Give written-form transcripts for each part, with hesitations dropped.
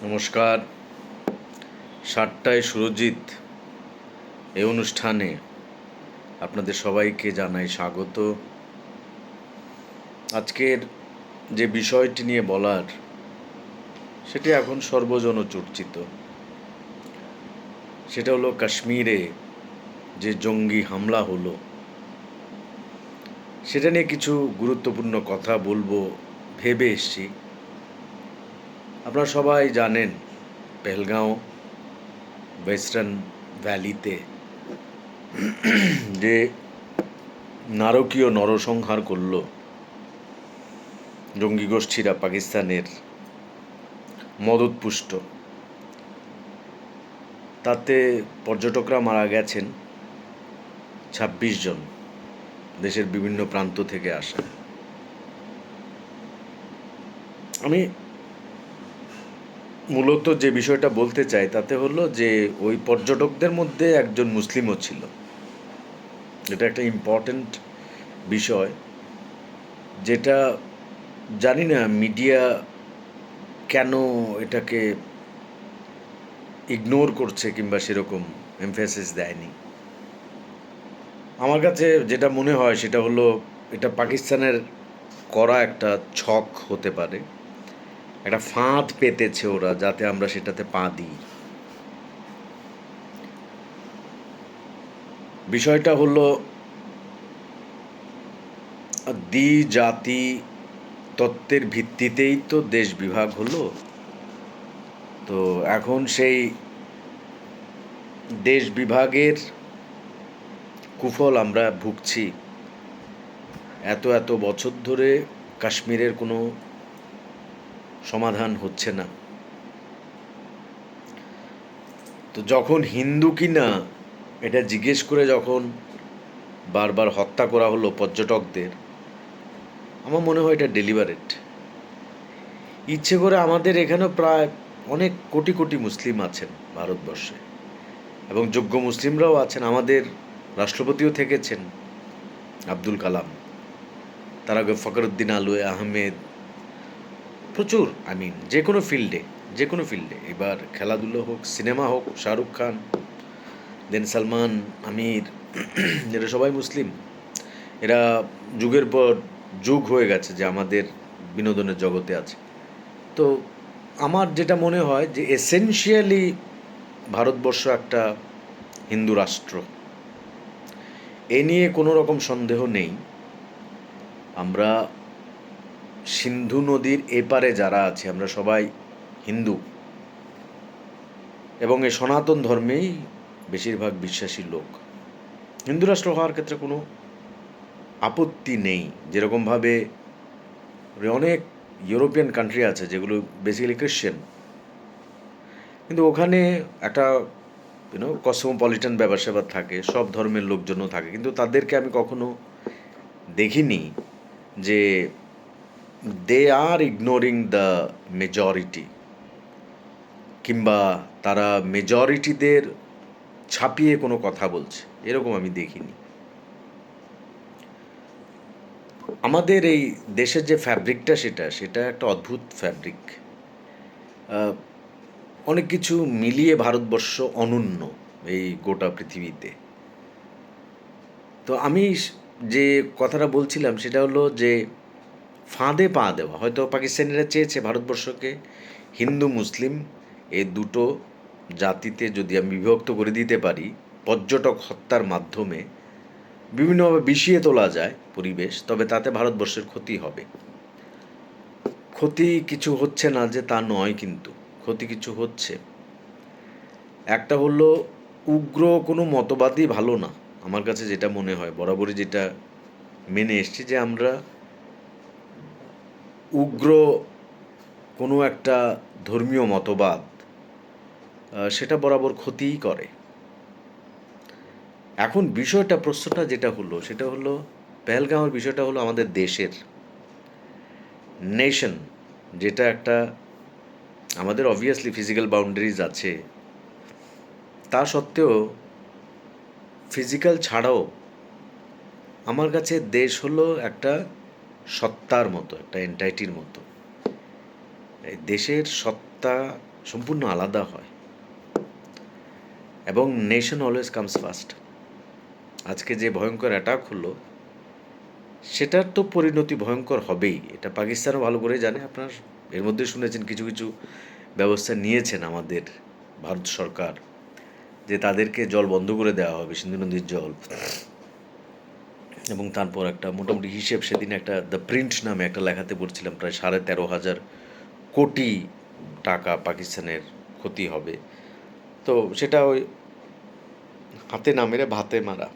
নমস্কার। 7টায় সুরজিৎ এই অনুষ্ঠানে আপনাদের সবাইকে জানাই স্বাগত। আজকের যে বিষয়টি নিয়ে বলার সেটি এখন সর্বজন চর্চিত। সেটা হলো কাশ্মীরে যে জঙ্গি হামলা হলো, সেটা নিয়ে কিছু গুরুত্বপূর্ণ কথা বলবো ভেবে এসছি। আপনারা সবাই জানেন পেহেলগাঁও ওয়েস্টার্ন ভ্যালিতে যে নারকীয় নরসংহার করল জঙ্গি গোষ্ঠীরা, পাকিস্তানের মদতপুষ্ট। তাতে পর্যটকরা মারা গেছেন ২৬ জন, দেশের বিভিন্ন প্রান্ত থেকে আসা। আমি মূলত যে বিষয়টা বলতে চাই তাতে হলো যে ওই পর্যটকদের মধ্যে একজন মুসলিমও ছিল। এটা একটা ইম্পর্ট্যান্ট বিষয়, যেটা জানি না মিডিয়া কেন এটাকে ইগনোর করছে কিংবা সেরকম এমফেসিস দেয়নি। আমার কাছে যেটা মনে হয় সেটা হলো এটা পাকিস্তানের করা একটা ছক হতে পারে, একটা ফাঁদ পেতেছে ওরা যাতে আমরা সেটাতে পা দিই। বিষয়টা হলো জাতি তত্ত্বের ভিত্তিতেই তো দেশ বিভাগ হলো। তো এখন সেই দেশ বিভাগের কুফল আমরা ভুগছি। এত বছর ধরে কাশ্মীরের কোনো সমাধান হচ্ছে না। তো যখন হিন্দু কিনা এটা জিজ্ঞেস করে যখন বারবার হত্যা করা হলো পর্যটকদের, আমার মনে হয় এটা ডেলিভারেট। ইচ্ছে করে আমাদের এখানেও প্রায় অনেক কোটি কোটি মুসলিম আছেন ভারতবর্ষে, এবং যোগ্য মুসলিমরাও আছেন। আমাদের রাষ্ট্রপতিও থেকেছেন আব্দুল কালাম, তার আগে ফখরুদ্দিন আলওয়ে আহমেদ, প্রচুর। যে কোনো ফিল্ডে এবার খেলাধুলো হোক, সিনেমা হোক, শাহরুখ খান, দেন সালমান, আমির, এরা সবাই মুসলিম। এরা যুগের পর যুগ হয়ে গেছে যে আমাদের বিনোদনের জগতে আছে। তো আমার যেটা মনে হয় যে এসেনশিয়ালি ভারতবর্ষ একটা হিন্দু রাষ্ট্র, এ নিয়ে কোনো রকম সন্দেহ নেই। আমরা সিন্ধু নদীর এপারে যারা আছে আমরা সবাই হিন্দু, এবং এই সনাতন ধর্মেই বেশিরভাগ বিশ্বাসী লোক। হিন্দু রাষ্ট্র হওয়ার ক্ষেত্রে কোনো আপত্তি নেই। যেরকমভাবে অনেক ইউরোপিয়ান কান্ট্রি আছে যেগুলো বেসিক্যালি ক্রিশ্চিয়ান, কিন্তু ওখানে একটা কসমোপলিটান ব্যাপার স্যাপার থাকে, সব ধর্মের লোকজনও থাকে, কিন্তু তাদেরকে আমি কখনো দেখিনি যে দে আর ইগনোরিং দ্য মেজরিটি, কিংবা তারা মেজরিটিদের ছাপিয়ে কোনো কথা বলছে, এরকম আমি দেখিনি। আমাদের এই দেশের যে ফ্যাব্রিকটা সেটা একটা অদ্ভুত ফ্যাব্রিক। অনেক কিছু মিলিয়ে ভারতবর্ষ অনন্য এই গোটা পৃথিবীতে। তো আমি যে কথাটা বলছিলাম সেটা হলো যে ফাঁদে পা দেওয়া। হয়তো পাকিস্তানিরা চেয়েছে ভারতবর্ষকে হিন্দু মুসলিম এই দুটো জাতিতে যদি আমি বিভক্ত করে দিতে পারি, পর্যটক হত্যার মাধ্যমে বিভিন্নভাবে বিষিয়ে তোলা যায় পরিবেশ, তবে তাতে ভারতবর্ষের ক্ষতি হবে। ক্ষতি কিছু হচ্ছে না যে তা নয়, কিন্তু ক্ষতি কিছু হচ্ছে। একটা হলো উগ্র কোনো মতবাদই ভালো না। আমার কাছে যেটা মনে হয়, বরাবরই যেটা মেনে এসছি, যে আমরা উগ্র কোনো একটা ধর্মীয় মতবাদ সেটা বরাবর ক্ষতিই করে। এখন প্রশ্নটা যেটা হলো সেটা হলো পেহেলগাঁওয়ের বিষয়টা হলো আমাদের দেশের নেশন, যেটা একটা আমাদের অবভিয়াসলি ফিজিক্যাল বাউন্ডারিজ আছে, তা সত্ত্বেও ফিজিক্যাল ছাড়াও আমার কাছে দেশ হলো একটা সত্তার মতো, একটা এন্টাইটির মতো। এই দেশের সত্তা সম্পূর্ণ আলাদা হয়, এবং নেশন অলওয়েজ কামস ফার্স্ট। আজকে যে ভয়ঙ্কর অ্যাটাক হলো, সেটার তো পরিণতি ভয়ঙ্কর হবেই, এটা পাকিস্তানও ভালো করে জানে। আপনার এর মধ্যে শুনেছেন কিছু কিছু ব্যবস্থা নিয়েছেন আমাদের ভারত সরকার, যে তাদেরকে জল বন্ধ করে দেওয়া হবে, সিন্ধু নদীর জল। এবং তারপর একটা মোটামুটি হিসেব সেদিন একটা দ্য প্রিন্ট নামে একটা লেখাতে পড়ছিলাম, প্রায় 13,500 কোটি টাকা পাকিস্তানের ক্ষতি হবে। তো সেটা ওই হাতে না মেরে ভাতে মারা,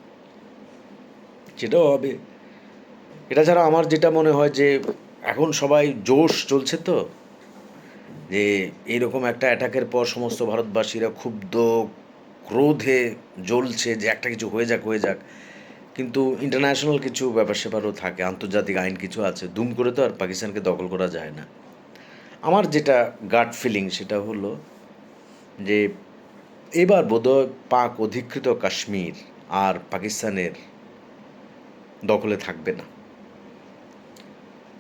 সেটাও হবে। এটা ছাড়া আমার যেটা মনে হয় যে এখন সবাই জোশ চলছে, তো যে এইরকম একটা অ্যাটাকের পর সমস্ত ভারতবাসীরা ক্ষুব্ধ, ক্রোধে জ্বলছে যে একটা কিছু হয়ে যাক হয়ে যাক। কিন্তু ইন্টারন্যাশনাল কিছু ব্যাপার স্যাপারও থাকে, আন্তর্জাতিক আইন কিছু আছে, দুম করে তো আর পাকিস্তানকে দখল করা যায় না। আমার যেটা গাট ফিলিং সেটা হলো যে এবার বোধহয় পাক অধিকৃত কাশ্মীর আর পাকিস্তানের দখলে থাকবে না।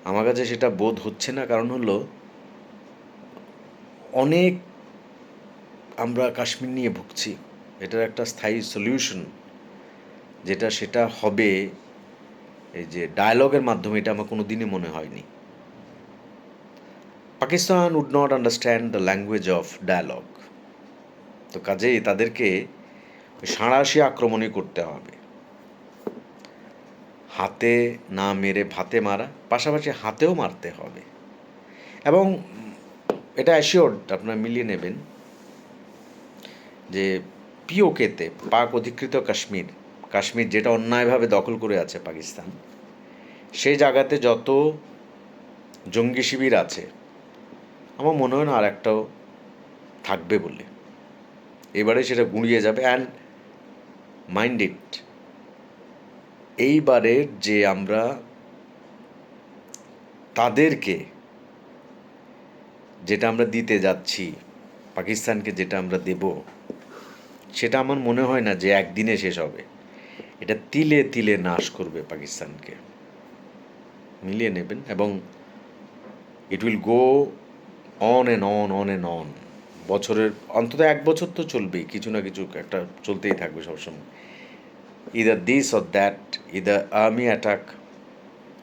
আমার কাছে সেটা বোধ হচ্ছে না, কারণ হলো অনেক আমরা কাশ্মীর নিয়ে ভুগছি। এটার একটা স্থায়ী সলিউশন যেটা, সেটা হবে এই যে ডায়ালগের মাধ্যমে, এটা আমার কোনো দিনই মনে হয়নি। Pakistan would not understand the language of dialogue. তো কাজেই তাদেরকে সাঁড়াশি আক্রমণই করতে হবে, হাতে না মেরে ভাতে মারা, পাশাপাশি হাতেও মারতে হবে। এবং এটা অ্যাসিওর্ড, আপনারা মিলিয়ে নেবেন যে পিওকেতে, পাক অধিকৃত কাশ্মীর, কাশ্মীর যেটা অন্যায়ভাবে দখল করে আছে পাকিস্তান, সেই জায়গাতে যত জঙ্গি শিবির আছে, আমার মনে হয় না আর একটাও থাকবে বলে। এবারে সেটা গুঁড়িয়ে যাবে। অ্যান্ড মাইন্ড ইট, এইবারের যে আমরা তাদেরকে যেটা আমরা দিতে যাচ্ছি, পাকিস্তানকে যেটা আমরা দেব, সেটা আমার মনে হয় না যে একদিনে শেষ হবে। এটা তিলে তিলে নাশ করবে পাকিস্তানকে, মিলিয়ে নেবেন। এবং it will go on and on, on and on. বছরের অন্তত 1 বছর তো চলবেই, কিছু না কিছু একটা চলতেই থাকবে সবসময়। Either this or that, either army attack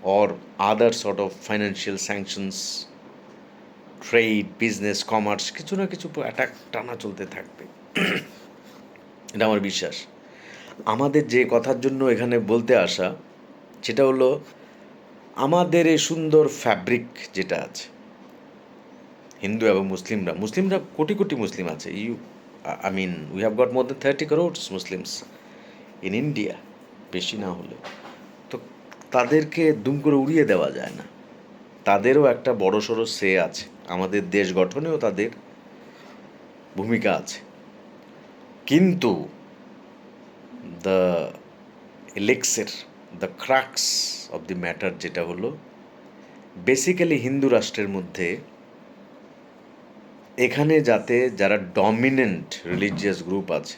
or other sort of financial sanctions, trade, business, commerce, কিছু না কিছু অ্যাটাক টানা চলতে থাকবে। এটা আমার বিশ্বাস। আমাদের যে কথার জন্য এখানে বলতে আসা, সেটা হলো আমাদের এই সুন্দর ফ্যাব্রিক যেটা আছে, হিন্দু এবং মুসলিমরা কোটি কোটি মুসলিম আছে। I mean we have got more than 30 crores Muslims in India, বেশি না হলে। তো তাদেরকে দুম করে উড়িয়ে দেওয়া যায় না, তাদেরও একটা বড়সড় সে আছে, আমাদের দেশ গঠনেও তাদের ভূমিকা আছে। কিন্তু দ্য এলেক্সের, the crux of the matter যেটা হলো, বেসিক্যালি হিন্দু রাষ্ট্রের মধ্যে এখানে যাতে যারা ডমিনেন্ট রিলিজিয়াস গ্রুপ আছে,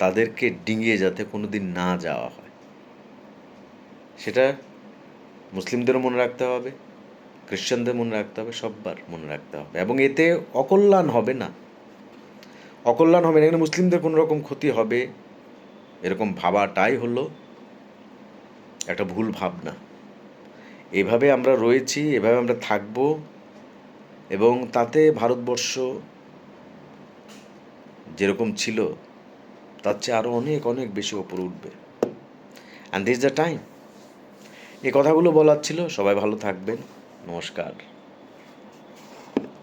তাদেরকে ডিঙিয়ে যাতে কোনো দিন না যাওয়া হয়, সেটা মুসলিমদেরও মনে রাখতে হবে, খ্রিশ্চানদের মনে রাখতে হবে, সববার মনে রাখতে হবে। এবং এতে অকল্যাণ হবে না, অকল্যাণ হবে না। এখানে মুসলিমদের কোনো রকম ক্ষতি হবে এরকম ভাবাটাই হলো একটা ভুল ভাবনা। এভাবে আমরা রয়েছি, এভাবে আমরা থাকব, এবং তাতে ভারতবর্ষ যেরকম ছিল তার চেয়ে আরও অনেক অনেক বেশি ওপরে উঠবে। And this the time. এই কথাগুলো বলার ছিল। সবাই ভালো থাকবেন। নমস্কার।